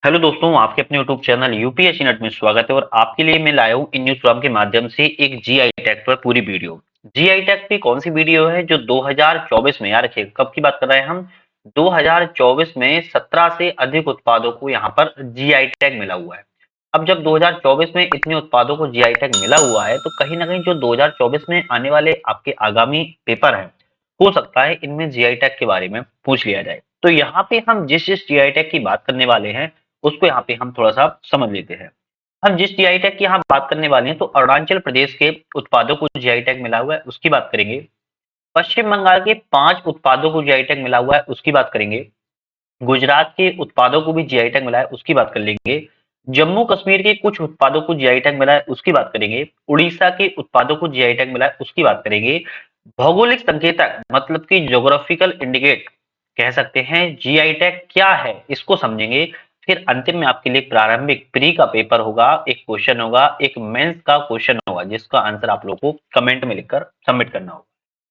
Hello दोस्तों, आपके अपने यूट्यूब चैनल यूपीएससी नेट में स्वागत है। और आपके लिए मैं लाया हूँ इन न्यूज प्रोग्राम के माध्यम से एक जीआई टैग पर पूरी वीडियो। जीआई टैग की कौन सी वीडियो है जो 2024 में, याद रखिए कब की बात कर रहे हैं हम, 2024 में 17 से अधिक उत्पादों को यहाँ पर जीआई टैग मिला हुआ है। अब जब 2024 में इतने उत्पादों को जीआई टैग मिला हुआ है तो कहीं ना कहीं जो 2024 में आने वाले आपके आगामी पेपर हैं, हो सकता है इनमें जीआई टैग के बारे में पूछ लिया जाए। तो यहाँ पे हम जिस जिस जीआई टैग की बात करने वाले हैं उसको यहाँ पे हम थोड़ा सा समझ लेते हैं। हम जिस जीआई टैग की यहाँ बात करने वाले हैं तो अरुणाचल प्रदेश के उत्पादों को जीआई टैग मिला हुआ है, उसकी बात करेंगे। पश्चिम बंगाल के 5 उत्पादों को जीआई टैग मिला हुआ है, उसकी बात करेंगे। गुजरात के उत्पादों को भी जीआई टैग मिला है, उसकी बात कर लेंगे। जम्मू कश्मीर के कुछ उत्पादों को जीआई टैग मिला है, उसकी बात करेंगे। उड़ीसा के उत्पादों को जीआई टैग मिला है, उसकी बात करेंगे। भौगोलिक संकेतक मतलब कि ज्योग्राफिकल इंडिकेट कह सकते हैं, जीआई टैग क्या है इसको समझेंगे। फिर अंतिम में आपके लिए प्रारंभिक प्री का पेपर होगा, एक क्वेश्चन होगा, एक मेंस का क्वेश्चन होगा जिसका आंसर आप लोगों को कमेंट में लिखकर सबमिट करना होगा।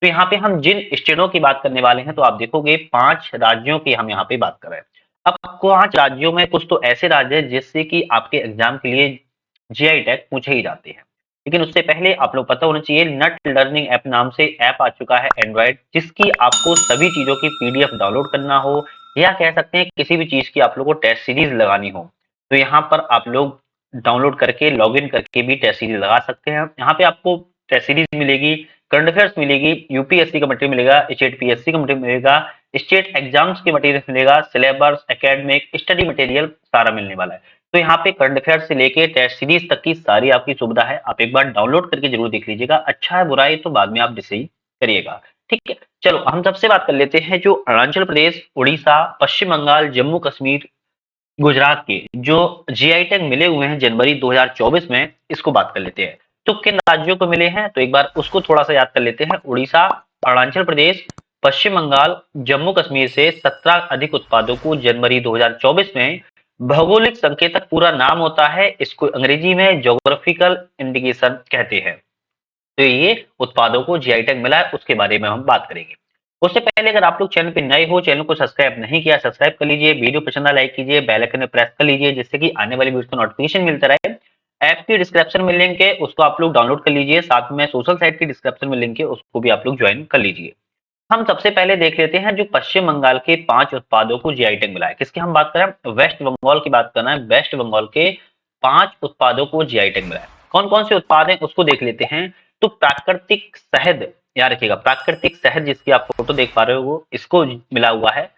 तो यहाँ पे हम जिन स्टेटों की बात करने वाले हैं तो आप देखोगे 5 राज्यों की हम यहाँ पे बात कर रहे हैं। अब 5 राज्यों में कुछ तो ऐसे राज्य हैं जिससे कि आपके एग्जाम के लिए जीआई टैग पूछे ही जाते हैं। लेकिन उससे पहले आप लोग पता होना चाहिए, नट लर्निंग ऐप नाम से ऐप आ चुका है एंड्रॉइड, जिसकी आपको सभी चीजों की पीडीएफ डाउनलोड करना हो या कह सकते हैं किसी भी चीज की आप लोग को टेस्ट सीरीज लगानी हो तो यहाँ पर आप लोग डाउनलोड करके लॉगिन करके भी टेस्ट सीरीज लगा सकते हैं। यहाँ पे आपको टेस्ट सीरीज मिलेगी, करंट अफेयर्स मिलेगी, यूपीएससी का मटेरियल मिलेगा, स्टेट पीएससी का मटेरियल मिलेगा, स्टेट एग्जाम्स के मटेरियल मिलेगा, सिलेबस, एकेडमिक, स्टडी मटेरियल सारा मिलने वाला है। तो यहाँ पे करंट अफेयर्स से लेके टेस्ट सीरीज तक की सारी आपकी सुविधा है। आप एक बार डाउनलोड करके जरूर देख लीजिएगा, अच्छा है बुरा है तो बाद में आप डिसाइड करिएगा। ठीक है, चलो हम सबसे बात कर लेते हैं जो अरुणाचल प्रदेश, उड़ीसा, पश्चिम बंगाल, जम्मू कश्मीर, गुजरात के जो जीआई टैग मिले हुए हैं जनवरी 2024 में, इसको बात कर लेते हैं। तो किन राज्यों को मिले हैं तो एक बार उसको थोड़ा सा याद कर लेते हैं। उड़ीसा, अरुणाचल प्रदेश, पश्चिम बंगाल, जम्मू कश्मीर से 17 अधिक उत्पादों को जनवरी 2024 में, भौगोलिक संकेतक पूरा नाम होता है, इसको अंग्रेजी में ज्योग्राफिकल इंडिकेशन कहते हैं। तो ये उत्पादों को जीआई टैग मिला है, उसके बारे में हम बात करेंगे। उससे पहले अगर आप लोग चैनल पे नए हो, चैनल को सब्सक्राइब नहीं किया, सब्सक्राइब कर लीजिए, वीडियो पसंद आए लाइक कीजिए, बेल आइकन में प्रेस कर लीजिए जिससे कि आने वाली वीडियो का नोटिफिकेशन मिलता रहे। ऐप की डिस्क्रिप्शन में लिंक है, उसको आप लोग डाउनलोड कर लीजिए, साथ में सोशल साइट की डिस्क्रिप्शन में लिंक है, उसको भी आप लोग ज्वाइन कर लीजिए। हम सबसे पहले देख लेते हैं जो पश्चिम बंगाल के 5 उत्पादों को जीआई टैग मिला है। किसकी हम बात कर रहे हैं? वेस्ट बंगाल की बात करना है। वेस्ट बंगाल के 5 उत्पादों को जीआई टैग मिला है। कौन कौन से उत्पाद हैं उसको देख लेते हैं। तो प्राकृतिक शहद, याद रखिएगा प्राकृतिक शहद जिसकी आप फोटो देख पा रहे हो इसको मिला हुआ है।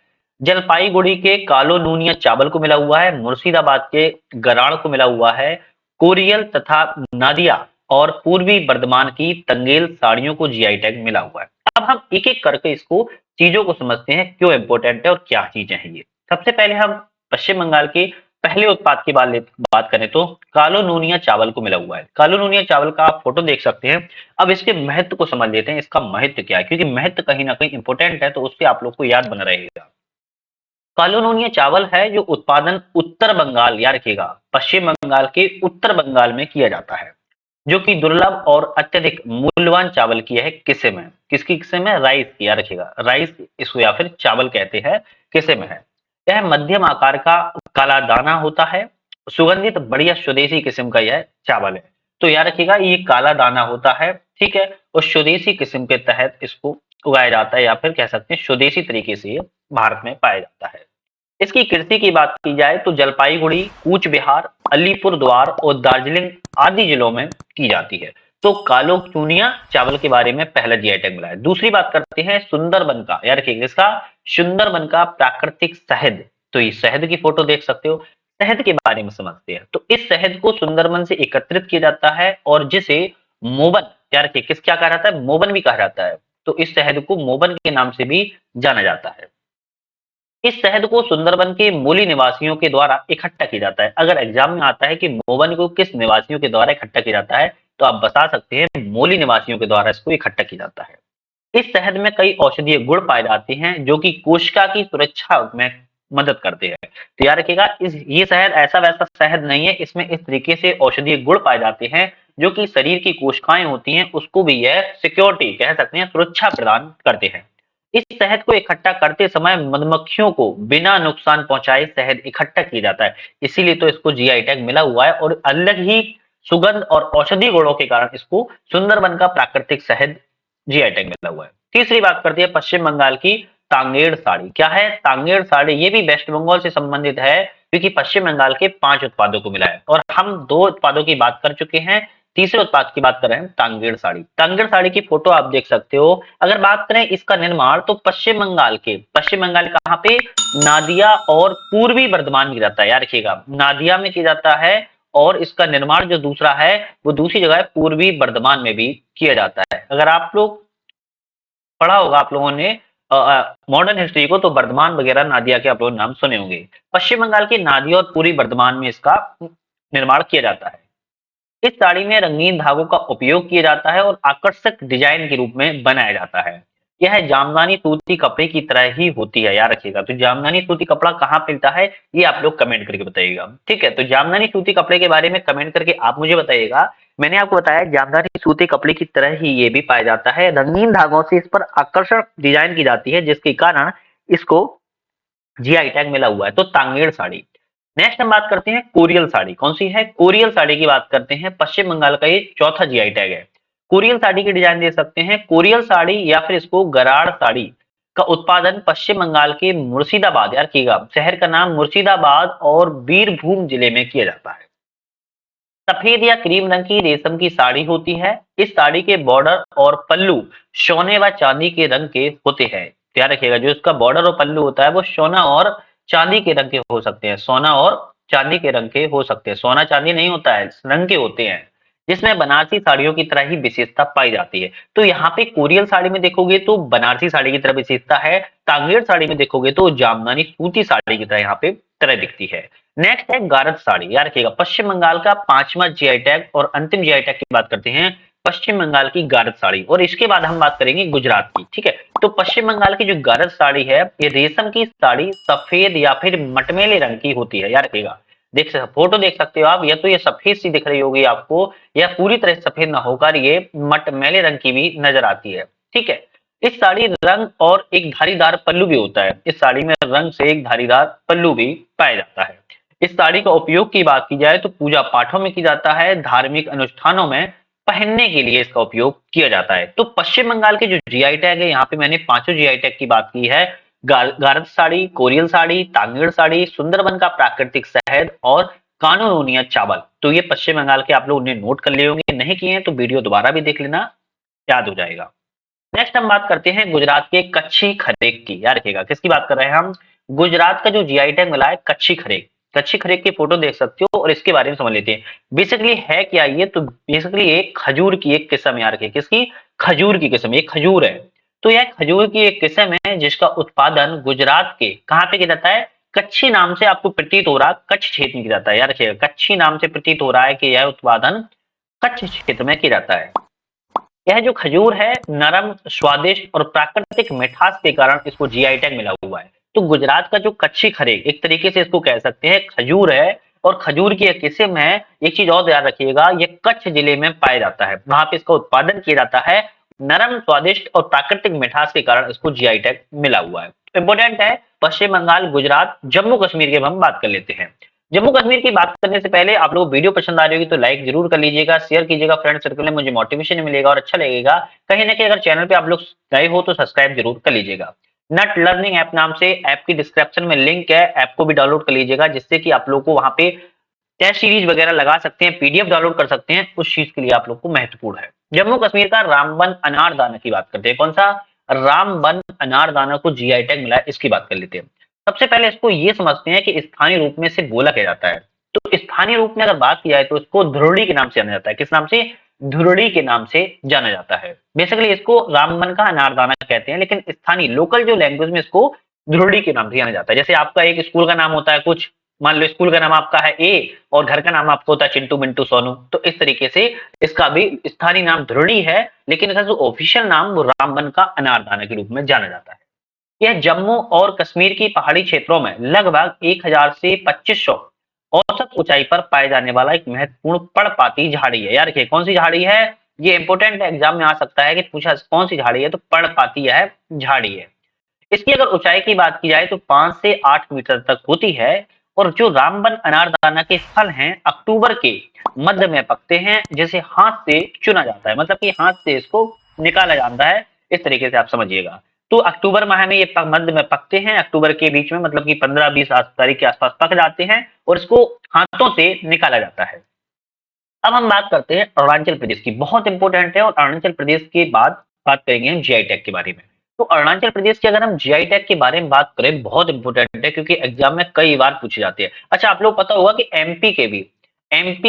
जलपाईगुड़ी के कालो नूनिया चावल को मिला हुआ है। मुर्शिदाबाद के गराड़ को मिला हुआ है। कोरियल तथा नादिया और पूर्वी बर्धमान की तंगेल साड़ियों को जीआई टैग मिला हुआ है। अब हम एक एक करके इसको चीजों को समझते हैं, क्यों इंपॉर्टेंट है और क्या चीजें हैं ये। सबसे पहले हम पश्चिम बंगाल के पहले उत्पाद की बात करें तो कालो नूनिया चावल को मिला हुआ है। कालो नूनिया चावल का आप फोटो देख सकते हैं। अब इसके महत्व को समझ लेते हैं, इसका महत्व क्या है, क्योंकि महत्व कहीं ना कहीं इंपॉर्टेंट है तो उससे आप लोग को याद बना रहेगा। कालो नूनिया चावल है जो उत्पादन उत्तर बंगाल, याद रखिएगा पश्चिम बंगाल के उत्तर बंगाल में किया जाता है, जो कि दुर्लभ और अत्यधिक मूल्यवान चावल की है किस्म है। किसकी किस्म है? राइस की, याद रखिएगा राइस इसको या फिर चावल कहते हैं, किस्म है। यह मध्यम आकार का काला दाना होता है, सुगंधित बढ़िया स्वदेशी किस्म का यह चावल है। तो याद रखिएगा ये काला दाना होता है, ठीक है, और स्वदेशी किस्म के तहत इसको उगाया जाता है या फिर कह सकते हैं स्वदेशी तरीके से ये भारत में पाया जाता है। इसकी कृषि की बात की जाए तो जलपाईगुड़ी, कूच बिहार, अलीपुरद्वार और दार्जिलिंग आदि जिलों में की जाती है। तो कालो चूनिया चावल के बारे में पहला जीआई टैग मिला है। दूसरी बात करते हैं सुंदरबन का, याद रखिएगा इसका सुंदरबन का प्राकृतिक शहद। तो ये शहद की फोटो देख सकते हो, शहद के बारे में समझते हैं। तो इस शहद को सुंदरबन से एकत्रित किया जाता है और जिसे मोबन, याद रखिए किस क्या कहा जाता है? मोबन भी कहा जाता है। तो इस शहद को मोबन के नाम से भी जाना जाता है। इस शहद को सुंदरबन के मूली निवासियों के द्वारा इकट्ठा किया जाता है। अगर एग्जाम में आता है कि मोबन को किस निवासियों के द्वारा इकट्ठा किया जाता है तो आप बता सकते हैं मूली निवासियों के द्वारा इसको इकट्ठा किया जाता है। इस शहद में कई औषधीय गुण पाए जाते हैं जो कि कोशिका की सुरक्षा में मदद करते हैं। तो याद रखिएगा इस ये शहद ऐसा वैसा शहद नहीं है, इसमें इस तरीके से औषधीय गुण पाए जाते हैं जो कि शरीर की कोशिकाएं होती हैं उसको भी यह सिक्योरिटी कह सकते हैं, सुरक्षा प्रदान करते हैं। इस शहद को इकट्ठा करते समय मधुमक्खियों को बिना नुकसान पहुंचाए शहद इकट्ठा किया जाता है, इसीलिए तो इसको जीआई टैग मिला हुआ है। और अलग ही सुगंध और औषधि गुणों के कारण इसको सुंदरबन का प्राकृतिक शहद जीआई टैग मिला हुआ है। तीसरी बात करते हैं पश्चिम बंगाल की तांगेड़ साड़ी। क्या है तांगेड़ साड़ी? ये भी वेस्ट बंगाल से संबंधित है, क्योंकि पश्चिम बंगाल के 5 उत्पादों को मिला है और हम 2 उत्पादों की बात कर चुके हैं, तीसरे उत्पाद की बात कर रहे हैं तांगेड़ साड़ी। तांगेड़ साड़ी की फोटो आप देख सकते हो। अगर बात करें इसका निर्माण तो पश्चिम बंगाल कहाँ पे? नादिया और पूर्वी बर्धमान में किया जाता है, याद रखिएगा नादिया में किया जाता है। और इसका निर्माण जो दूसरा है वो दूसरी जगह है पूर्वी बर्धमान में भी किया जाता है। अगर आप लोग पढ़ा होगा आप लोगों ने मॉडर्न हिस्ट्री को, तो बर्धमान वगैरह नादिया के आप लोग नाम सुने होंगे। पश्चिम बंगाल की नादिया और पूर्वी बर्धमान में इसका निर्माण किया जाता है। इस साड़ी में रंगीन धागों का उपयोग किया जाता है और आकर्षक डिजाइन के रूप में बनाया जाता है। यह जामदानी सूती कपड़े की तरह ही होती है, याद रखिएगा। तो जामदानी सूती कपड़ा कहाँ मिलता है ये आप लोग कमेंट करके बताइएगा, ठीक है। तो जामदानी सूती कपड़े के बारे में कमेंट करके आप मुझे बताइएगा। मैंने आपको बताया जामदानी सूती कपड़े की तरह ही ये भी पाया जाता है। रंगीन धागों से इस पर आकर्षक डिजाइन की जाती है, जिसके कारण इसको जीआई टैग मिला हुआ है। तो तांगेड़ साड़ी। नेक्स्ट हम बात करते हैं कोरियल साड़ी। कौन सी है? कोरियल साड़ी की बात करते हैं। पश्चिम बंगाल का ये चौथा जीआई टैग है। कोरियल साड़ी की डिजाइन देख सकते हैं। कोरियल साड़ी या फिर इसको गराड़ साड़ी का उत्पादन पश्चिम बंगाल के मुर्शिदाबाद, यार रखिएगा शहर का नाम मुर्शिदाबाद और बीरभूम जिले में किया जाता है। सफेद या क्रीम रंग की रेशम की साड़ी होती है। इस साड़ी के बॉर्डर और पल्लू सोने व चांदी के रंग के होते हैं। ध्यान रखिएगा जो इसका बॉर्डर और पल्लू होता है वो सोना और चांदी के रंग के हो सकते हैं। सोना और चांदी के रंग के हो सकते हैं, सोना चांदी नहीं होता है, रंग के होते हैं। जिसमें बनारसी साड़ियों की तरह ही विशेषता पाई जाती है। तो यहाँ पे कोरियल साड़ी में देखोगे तो बनारसी साड़ी की तरह विशेषता है, तांगेड़ साड़ी में देखोगे तो जामदानी सूती साड़ी की तरह यहाँ पे तरह दिखती है। नेक्स्ट है गारत साड़ी, याद रखिएगा पश्चिम बंगाल का 5वां जीआई टैग और अंतिम जीआई टैग की बात करते हैं। पश्चिम बंगाल की गारत साड़ी और इसके बाद हम बात करेंगे गुजरात की, ठीक है। तो पश्चिम बंगाल की जो गारत साड़ी है ये रेशम की साड़ी सफेद या फिर मटमैले रंग की होती है, याद रखिएगा। फोटो देख सकते हो आप, या तो ये सफेद सी दिख रही होगी आपको या पूरी तरह से सफेद ना होकर ये मटमैले रंग की भी नजर आती है, ठीक है। इस साड़ी रंग और एक धारीदार पल्लू भी होता है। इस साड़ी में रंग से एक धारीदार पल्लू भी पाया जाता है। इस साड़ी का उपयोग की बात की जाए तो पूजा पाठों में किया जाता है, धार्मिक अनुष्ठानों में पहनने के लिए इसका उपयोग किया जाता है। तो पश्चिम बंगाल के जो जीआई टैग है यहाँ पे मैंने 5 जीआई टैग की बात की है। गारत साड़ी, कोरियल साड़ी, तांगेड़ साड़ी, सुंदरबन का प्राकृतिक शहद और कानूनिया चावल। तो ये पश्चिम बंगाल के आप लोग ने नोट कर लिए होंगे, नहीं किए हैं तो वीडियो दोबारा भी देख लेना, याद हो जाएगा। नेक्स्ट हम बात करते हैं गुजरात के कच्छी खरेक की, याद रखिएगा किसकी बात कर रहे हैं हम? गुजरात का जो जीआई टैग मिला है कच्छी खरेक। कच्छी खरेक की फोटो देख सकते हो और इसके बारे में समझ लेते हैं। बेसिकली है क्या ये? तो बेसिकली एक खजूर की एक किस्म, याद रखिए किसकी? खजूर की किस्म, एक खजूर है। तो यह खजूर की एक किस्म है जिसका उत्पादन गुजरात के कहाँ पे किया जाता है? कच्छी नाम से आपको प्रतीत हो रहा, कच्छ क्षेत्र में किया जाता है, याद रखिएगा कच्छी नाम से प्रतीत हो रहा है कि यह उत्पादन कच्छ क्षेत्र में किया जाता है। यह जो खजूर है नरम, स्वादिष्ट और प्राकृतिक मिठास के कारण इसको जीआई टैग मिला हुआ है। तो गुजरात का जो कच्छी खरेक एक तरीके से इसको कह सकते हैं खजूर है और खजूर की एक किस्म है। एक चीज और याद रखिएगा ये कच्छ जिले में पाया जाता है, वहां पे इसका उत्पादन किया जाता है। नरम, स्वादिष्ट और प्राकृतिक मिठास के कारण इसको जीआई टैग मिला हुआ है। इंपोर्टेंट है पश्चिम बंगाल, गुजरात, जम्मू कश्मीर की हम बात कर लेते हैं। जम्मू कश्मीर की बात करने से पहले आप लोगों को वीडियो पसंद आ रही होगी तो लाइक जरूर कर लीजिएगा, शेयर कीजिएगा फ्रेंड सर्कल में, मुझे मोटिवेशन मिलेगा और अच्छा लगेगा। कहीं ना कहीं अगर चैनल पे आप लोग नए हो तो सब्सक्राइब जरूर कर लीजिएगा। नट लर्निंग ऐप नाम से ऐप की डिस्क्रिप्शन में लिंक है, ऐप को भी डाउनलोड कर लीजिएगा जिससे कि आप लोग को वहां पे टेस्ट सीरीज वगैरह लगा सकते हैं, पीडीएफ डाउनलोड कर सकते हैं, उस चीज के लिए आप लोग को महत्वपूर्ण है। जम्मू कश्मीर का रामबन अनारदाना की बात करते हैं। कौन सा? रामबन अनारदाना को जीआई टैग मिला है, इसकी बात कर लेते हैं। सबसे पहले इसको ये समझते हैं कि स्थानीय रूप में इसे बोला क्या जाता है। तो स्थानीय रूप में अगर बात की जाए तो इसको धुरड़ी के नाम से जाना जाता है। किस नाम से? धुरड़ी के नाम से जाना जाता है। बेसिकली इसको रामबन का अनारदाना कहते हैं, लेकिन स्थानीय लोकल जो लैंग्वेज में इसको धुरड़ी के नाम से जाना जाता है। जैसे आपका एक स्कूल का नाम होता है कुछ, मान लो स्कूल का नाम आपका है ए और घर का नाम आपको होता है चिंटू मिंटू सोनू, तो इस तरीके से इसका भी स्थानीय नाम धुरड़ी है, लेकिन इसका जो ऑफिशियल नाम वो रामबन का अनारदाना के रूप में जाना जाता है। यह जम्मू और कश्मीर की पहाड़ी क्षेत्रों में लगभग 1000 से 2500 औसत ऊंचाई पर पाए जाने वाला एक महत्वपूर्ण पर्णपाती झाड़ी है। यार देखिए कौन सी झाड़ी है? ये इंपोर्टेंट एग्जाम में आ सकता है कि पूछा कौन सी झाड़ी है, तो पर्णपाती यह झाड़ी है। इसकी अगर ऊंचाई की बात की जाए तो 5 से 8 मीटर तक होती है। और जो रामबन अनारदाना के फल हैं अक्टूबर के मध्य में पकते हैं, जिसे हाथ से चुना जाता है, मतलब कि हाथ से इसको निकाला जाता है। इस तरीके से आप समझिएगा। तो अक्टूबर माह में ये मध्य में पकते हैं, अक्टूबर के बीच में, मतलब कि 15-20 तारीख के आसपास पक जाते हैं और इसको हाथों से निकाला जाता है। अब हम बात करते हैं अरुणाचल प्रदेश की, बहुत इंपॉर्टेंट है। और अरुणाचल प्रदेश के बाद बात करेंगे हम जीआई टैग के बारे में। तो अरुणाचल प्रदेश की अगर हम जीआई टैग के बारे में बात करें, बहुत इंपॉर्टेंट है क्योंकि एग्जाम में कई बार पूछे जाते हैं। अच्छा, आप लोग पता होगा कि एमपी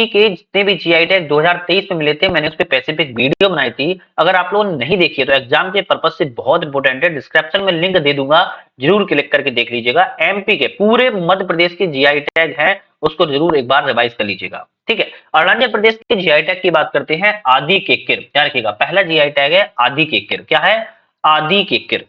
के जितने भी जीआई टैग 2023 में मिले थे, मैंने उस पर स्पेसिफिक वीडियो बनाई थी। अगर आप लोगों ने नहीं देखी है तो एग्जाम के पर्पज से बहुत इंपॉर्टेंट है, डिस्क्रिप्शन में लिंक दे दूंगा, जरूर क्लिक करके देख लीजिएगा। एमपी के पूरे मध्य प्रदेश के जीआई टैग है, उसको जरूर एक बार रिवाइज कर लीजिएगा। ठीक है, अरुणाचल प्रदेश के जीआई टैग की बात करते हैं। आदि केक्कर, याद रखिएगा, पहला जीआई टैग है आदि केक्कर। क्या है? आदि केक्कर।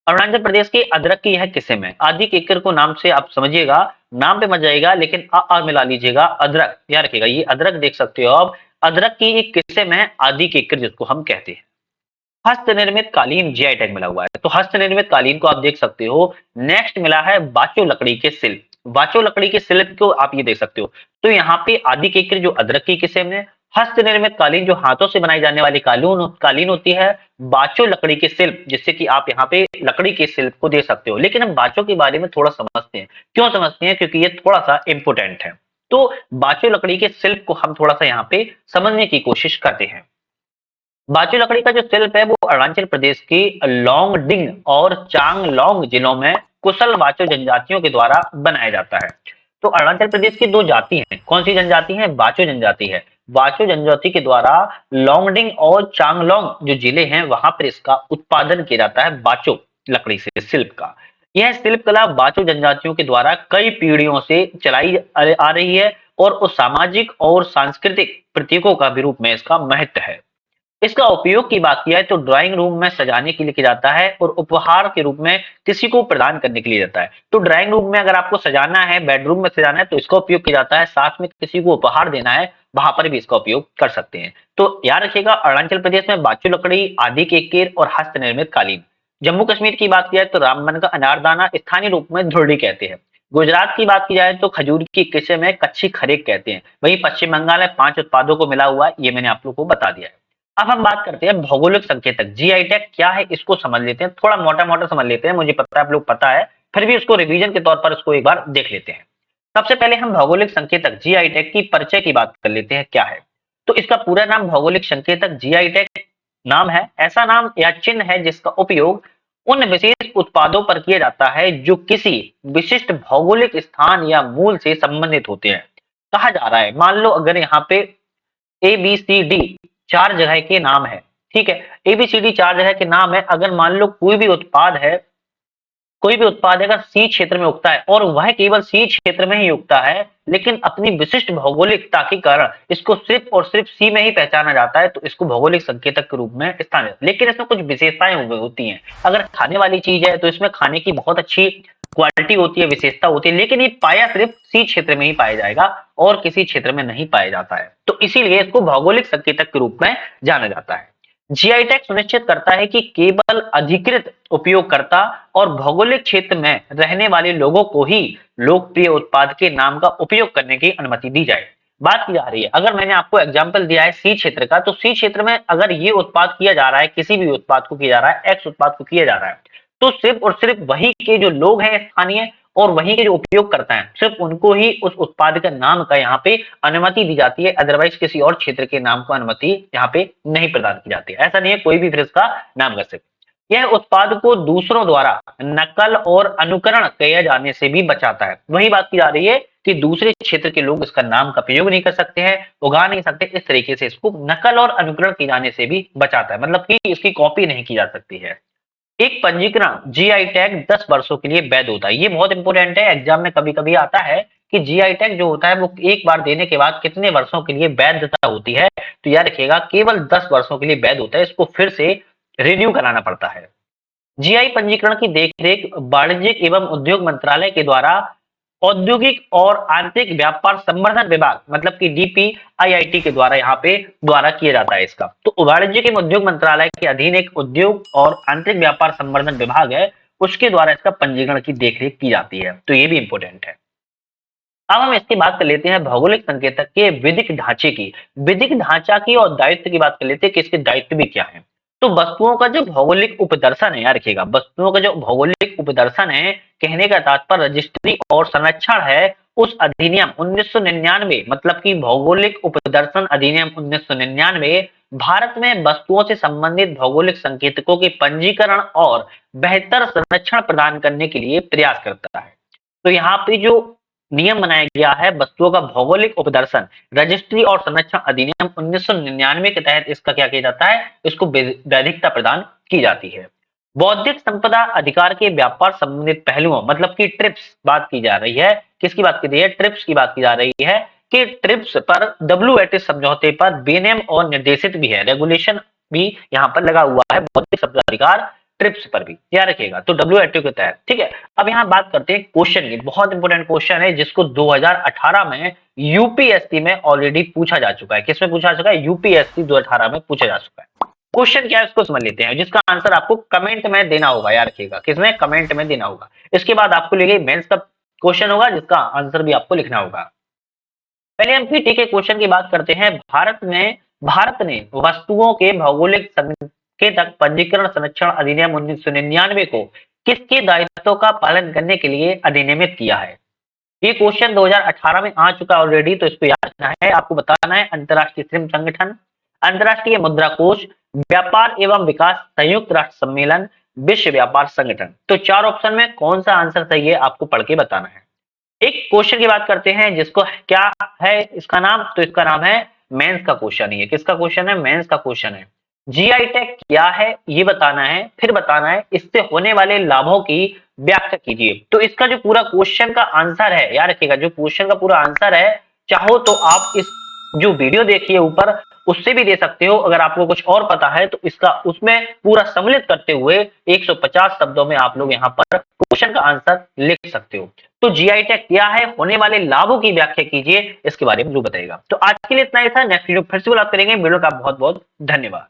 अरुणाचल प्रदेश की अदरक की यह किस्म है। आदि केक्कर को नाम से आप समझिएगा, नाम पे मत जाइएगा, लेकिन आ मिला लीजिएगा, अदरक। याद रखिएगा, ये अदरक देख सकते हो आप, अदरक की एक किस्म है आदि केक्कर, जिसको हम कहते हैं। हस्त निर्मित कालीन जीआई टैग मिला हुआ है, तो हस्त निर्मित कालीन को आप देख सकते हो। नेक्स्ट मिला है वाचो लकड़ी के शिल्प। वाचो लकड़ी के शिल्प को आप ये देख सकते हो। तो यहाँ पे आदि केकरे जो अदरक की किस्म है, हस्त निर्मित कालीन जो हाथों से बनाई जाने वाली कालीन होती है, बाचो लकड़ी के शिल्प, जिससे कि आप यहाँ पे लकड़ी के शिल्प को देख सकते हो। लेकिन हम बाचो के बारे में थोड़ा समझते हैं। क्यों समझते हैं? क्योंकि ये थोड़ा सा इंपोर्टेंट है। तो बाचो लकड़ी के शिल्प को हम थोड़ा सा यहाँ पे समझने की कोशिश करते हैं। बाचो लकड़ी का जो शिल्प है वो अरुणाचल प्रदेश की लोंगडिंग और चांगलांग जिलों में कुशल वाचो जनजातियों के द्वारा बनाया जाता है। तो अरुणाचल प्रदेश की दो जाति हैं, कौन सी जनजाति है? वाचो जनजाति है। वाचो जनजाति के द्वारा लोंगडिंग और चांगलांग जो जिले हैं वहां पर इसका उत्पादन किया जाता है, बाचो लकड़ी से शिल्प का। यह शिल्प कला बाचो जनजातियों के द्वारा कई पीढ़ियों से चलाई आ रही है और उस सामाजिक और सांस्कृतिक प्रतीकों का भी रूप में इसका महत्व है। इसका उपयोग की बात की जाए तो ड्राइंग रूम में सजाने के लिए किया जाता है और उपहार के रूप में किसी को प्रदान करने के लिए जाता है। तो ड्राइंग रूम में अगर आपको सजाना है, बेडरूम में सजाना है, तो इसका उपयोग किया जाता है। साथ में किसी को उपहार देना है, वहां पर भी इसका उपयोग कर सकते हैं। तो याद रखिएगा, अरुणाचल प्रदेश में बाचू लकड़ी, आदि केकेर और हस्त निर्मित कालीन। जम्मू कश्मीर की बात की जाए तो रामबन का अनारदाना स्थानीय रूप में धुर्डी कहते हैं। गुजरात की बात की जाए तो खजूर की किस्म है कच्ची खरेक कहते हैं। वहीं पश्चिम बंगाल में 5 उत्पादों को मिला हुआ है, ये मैंने आप लोग को बता दिया है। अब हम बात करते हैं भौगोलिक संकेतक। जीआई टैग क्या है इसको समझ लेते हैं, थोड़ा मोटा मोटा समझ लेते हैं। मुझे पता है आप लोग पता है, फिर भी उसको रिवीजन के तौर पर इसको एक बार देख लेते हैं। सबसे पहले हम भौगोलिक संकेतक जीआई टैग की परिचय की बात कर लेते हैं, क्या है। तो इसका पूरा नाम भौगोलिक संकेतक जीआई टैग नाम है। ऐसा नाम या चिन्ह है जिसका उपयोग उन विशेष उत्पादों पर किया जाता है जो किसी विशिष्ट भौगोलिक स्थान या मूल से संबंधित होते हैं। कहा जा रहा है, मान लो अगर यहाँ पे ए बी सी डी 4 जगह के नाम है, ठीक है, एबीसीडी 4 जगह के नाम है। अगर मान लो कोई भी उत्पाद अगर सी क्षेत्र में उगता है और वह केवल सी क्षेत्र में ही उगता है, लेकिन अपनी विशिष्ट भौगोलिकता के कारण इसको सिर्फ और सिर्फ सी में ही पहचाना जाता है, तो इसको भौगोलिक संकेतक के रूप में स्थान। लेकिन इसमें कुछ विशेषताएं होती हैं। अगर खाने वाली चीज है तो इसमें खाने की बहुत अच्छी क्वालिटी होती है, विशेषता होती है, लेकिन ये पाया सिर्फ सी क्षेत्र में ही पाया जाएगा और किसी क्षेत्र में नहीं पाया जाता है। तो इसीलिए इसको भौगोलिक संकेतक के रूप में जाना जाता है। जीआई टैग सुनिश्चित करता है कि केवल अधिकृत उपयोगकर्ता और भौगोलिक क्षेत्र में रहने वाले लोगों को ही लोकप्रिय उत्पाद के नाम का उपयोग करने की अनुमति दी जाए। बात की जा रही है, अगर मैंने आपको एग्जांपल दिया है सी क्षेत्र का, तो सी क्षेत्र में अगर ये उत्पाद किया जा रहा है, किसी भी उत्पाद को किया जा रहा है, एक्स उत्पाद को किया जा रहा है, तो सिर्फ और सिर्फ वही के जो लोग हैं स्थानीय और वहीं के जो उपयोग करता है, सिर्फ उनको ही उस उत्पाद का नाम का यहाँ पे अनुमति दी जाती है। अदरवाइज किसी और क्षेत्र के नाम को अनुमति यहाँ पे नहीं प्रदान की जाती है। ऐसा नहीं है कोई भी फिर इसका नाम कर सकते। यह उत्पाद को दूसरों द्वारा नकल और अनुकरण किए जाने से भी बचाता है। वही बात की जा रही है कि दूसरे क्षेत्र के लोग इसका नाम का प्रयोग नहीं कर सकते हैं, उगा नहीं सकते, इस तरीके से इसको नकल और अनुकरण किए जाने से भी बचाता है, मतलब कि इसकी कॉपी नहीं की जा सकती है। एक पंजीकरण जीआई टैग 10 वर्षों के लिए वैध होता है। ये बहुत इंपॉर्टेंट है, एग्जाम में कभी कभी आता है कि जीआई टैग जो होता है वो एक बार देने के बाद कितने वर्षों के लिए वैधता होती है। तो याद रखिएगा, केवल 10 वर्षों के लिए वैध होता है, इसको फिर से रिन्यू कराना पड़ता है। जीआई पंजीकरण की देखरेख वाणिज्यिक एवं उद्योग मंत्रालय के द्वारा औद्योगिक और आंतरिक व्यापार संवर्धन विभाग, मतलब कि डीपीआईआईटी के द्वारा यहाँ पे द्वारा किया जाता है इसका। तो वाणिज्यिक एवं उद्योग मंत्रालय के अधीन एक उद्योग और आंतरिक व्यापार संवर्धन विभाग है, उसके द्वारा इसका पंजीकरण की देखरेख की जाती है। तो ये भी इंपॉर्टेंट है। अब हम इसकी बात कर लेते हैं भौगोलिक संकेतक के विधिक ढांचे की। विधिक ढांचा की और दायित्व की बात कर लेते हैं कि इसके दायित्व भी क्या है। तो वस्तुओं का जो भौगोलिक उपदर्शन है, याद रखिएगा, वस्तुओं का जो भौगोलिक उपदर्शन है, कहने का तात्पर्य रजिस्ट्री और संरक्षण है। उस अधिनियम 1999, मतलब कि भौगोलिक उपदर्शन अधिनियम 1999 भारत में वस्तुओं से संबंधित भौगोलिक संकेतकों के पंजीकरण और बेहतर संरक्षण प्रदान करने के लिए प्रयास करता है। तो यहाँ पे जो नियम बनाया गया है वस्तुओं का भौगोलिक उपदर्शन रजिस्ट्री और संरक्षण अधिनियम 1999 के तहत इसका क्या किया जाता है, इसको वैधिकता प्रदान की जाती है। बौद्धिक संपदा अधिकार के व्यापार संबंधित पहलुओं, मतलब कि ट्रिप्स बात की जा रही है, किसकी बात की रही है, ट्रिप्स की बात की जा रही है कि ट्रिप्स पर WTO समझौते पर बेनियम और निर्देशित भी है, रेगुलेशन भी यहाँ पर लगा हुआ है बौद्धिक संपदा अधिकार ट्रिप्स पर भी, याद रखिएगा। तो WTO के तहत, ठीक है। अब यहाँ बात करते हैं क्वेश्चन की, बहुत इंपॉर्टेंट क्वेश्चन है जिसको 2018 में यूपीएससी में ऑलरेडी पूछा जा चुका है। किसमें पूछा जा चुका है, यूपीएससी 2018 में पूछा जा चुका है। क्वेश्चन क्या है उसको समझ लेते हैं, जिसका आंसर आपको कमेंट में देना होगा, याद रखिएगा, किसमें, कमेंट में देना होगा। इसके बाद आपको लेके मेंस का क्वेश्चन होगा जिसका आंसर भी आपको लिखना होगा। पहले हम पीटी के क्वेश्चन की बात करते हैं। भारत ने वस्तुओं के भौगोलिक संकेतक पंजीकरण संरक्षण अधिनियम 1999 को किसके दायित्वों का पालन करने के लिए अधिनियमित किया है। ये क्वेश्चन 2018 में आ चुका ऑलरेडी, तो इसको याद रखना है। आपको बताना है अंतरराष्ट्रीय श्रम संगठन, अंतरराष्ट्रीय मुद्रा कोष, व्यापार एवं विकास संयुक्त राष्ट्र सम्मेलन, विश्व व्यापार संगठन। तो चार ऑप्शन में कौन सा आंसर सही है आपको पढ़ के बताना है। एक क्वेश्चन की बात करते हैं जिसको क्या है इसका नाम, तो इसका नाम है मेंस का क्वेश्चन। ये किसका क्वेश्चन है, मेंस का क्वेश्चन है। जीआई टैग क्या है ये बताना है, फिर बताना है इससे होने वाले लाभों की व्याख्या कीजिए। तो इसका जो पूरा क्वेश्चन का आंसर है, याद रखिएगा, जो क्वेश्चन का पूरा आंसर है, चाहो तो आप इस जो वीडियो देखिए ऊपर उससे भी दे सकते हो। अगर आपको कुछ और पता है तो इसका उसमें पूरा सम्मिलित करते हुए 150 शब्दों में आप लोग यहाँ पर क्वेश्चन का आंसर लिख सकते हो। तो जीआई टैग क्या है, होने वाले लाभों की व्याख्या कीजिए, इसके बारे में जो बताएगा। तो आज के लिए इतना ही था। नेक्स्ट वीडियो फिर से बात करेंगे। वीडियो का बहुत बहुत धन्यवाद।